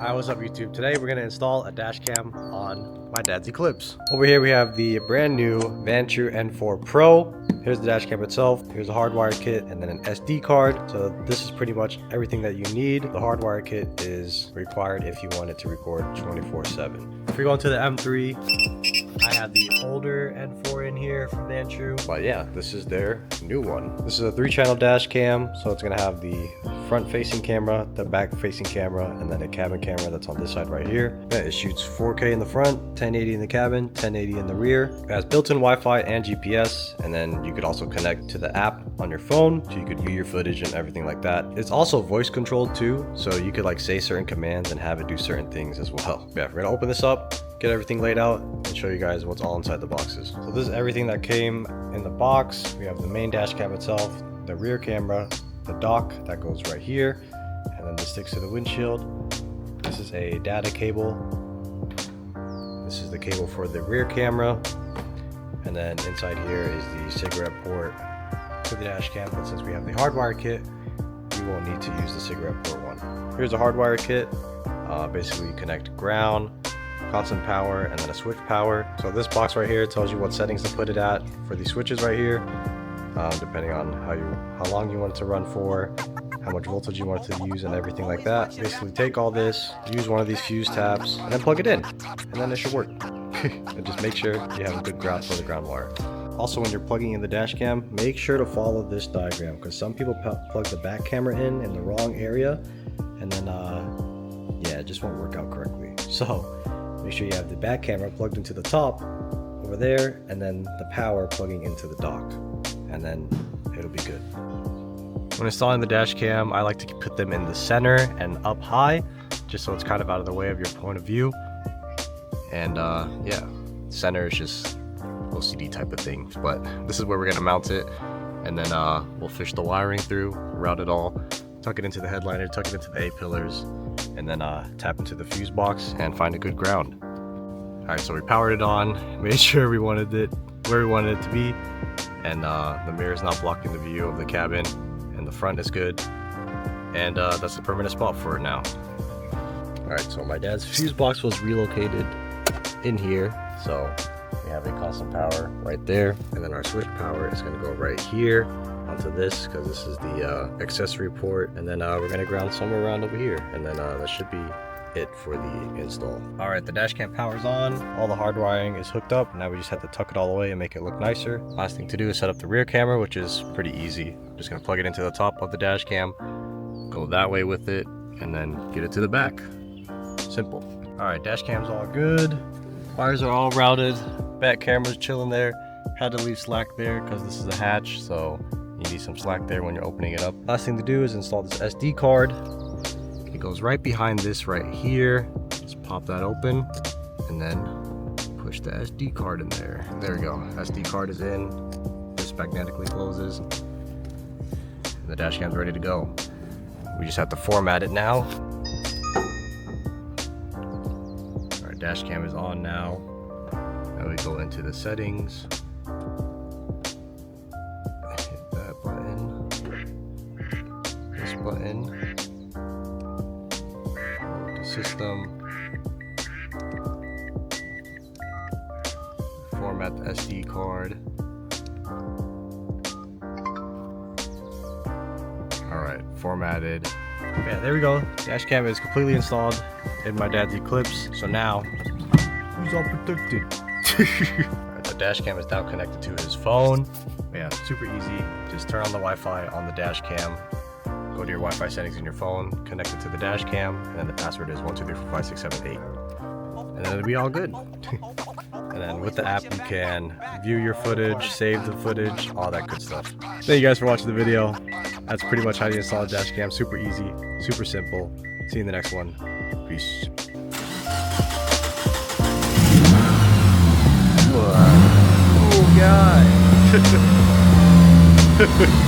Hi, what's up YouTube? Today we're going to install a dash cam on my dad's Eclipse. Over here we have the brand new Vantrue N4 Pro. Here's the dash cam itself. Here's a hardwired kit and then an SD card. So this is pretty much everything that you need. The hardwired kit is required if you want it to record 24/7. If we go into the M3, I have the older N4 in here from Vantrue. But yeah, this is their new one. This is a 3-channel dash cam. So it's going to have the front facing camera, the back facing camera, and then a cabin camera that's on this side right here. It shoots 4K in the front, 1080 in the cabin, 1080 in the rear. It has built-in Wi-Fi and GPS, and then you could also connect to the app on your phone so you could view your footage and everything like that. It's also voice controlled too, so you could like say certain commands and have it do certain things as well. Yeah, we're gonna open this up, get everything laid out, and show you guys what's all inside the boxes. So this is everything that came in the box. We have the main dash cam itself, the rear camera, the dock that goes right here, and then this sticks to the windshield. This is a data cable. This is the cable for the rear camera, and then inside here is the cigarette port to the dash cam. But since we have the hardwire kit, we won't need to use the cigarette port one. Here's a hardwire kit. Basically you connect ground, constant power, and then a switch power. So this box right here tells you what settings to put it at for these switches right here. Depending on how long you want it to run for, how much voltage you want it to use, and everything like that. Basically take all this, use one of these fuse tabs, and then plug it in, and then it should work. And just make sure you have a good ground for the ground wire. Also, when you're plugging in the dash cam, make sure to follow this diagram, because some people plug the back camera in the wrong area, and then yeah, it just won't work out correctly. So make sure you have the back camera plugged into the top over there, and then the power plugging into the dock, and then it'll be good. When installing the dash cam, I like to put them in the center and up high, just so it's kind of out of the way of your point of view. And yeah, center is just OCD type of thing, but this is where we're gonna mount it, and then we'll fish the wiring through, route it all, tuck it into the headliner, tuck it into the A-pillars, and then tap into the fuse box and find a good ground. Alright, so we powered it on, made sure we wanted it where we wanted it to be, and the mirror is not blocking the view of the cabin, and the front is good, and that's the permanent spot for it now. Alright, so my dad's fuse box was relocated in here, so we have a constant power right there, and then our switch power is going to go right here onto this, because this is the accessory port, and then we're going to ground somewhere around over here, and then that should be it for the install. Alright, the dash cam power's on, all the hard wiring is hooked up. Now we just have to tuck it all away and make it look nicer. Last thing to do is set up the rear camera, which is pretty easy. Just gonna plug it into the top of the dash cam, go that way with it, and then get it to the back. Simple. Alright, dash cam's all good, wires are all routed, back camera's chilling there. Had to leave slack there because this is a hatch, so you need some slack there when you're opening it up. Last thing to do is install this SD card. It goes right behind this right here. Just pop that open and then push the SD card in there. There we go. SD card is in. This magnetically closes. And the dash cam's ready to go. We just have to format it now. Our dash cam is on now. Now we go into the settings. Hit that button. This button. System, format the SD card. Alright, formatted. Yeah, there we go. Dash cam is completely installed in my dad's Eclipse. So now, who's all protected? Alright, the dash cam is now connected to his phone. Yeah, super easy. Just turn on the Wi-Fi on the dash cam. Go to your Wi-Fi settings in your phone, connect it to the dash cam, and then the password is 1234567 8, and then it'll be all good. And then with the app you can view your footage, save the footage, all that good stuff. Thank you guys for watching the video. That's pretty much how you install a dash cam. Super easy, super simple. See you in the next one. Peace. Oh, guy.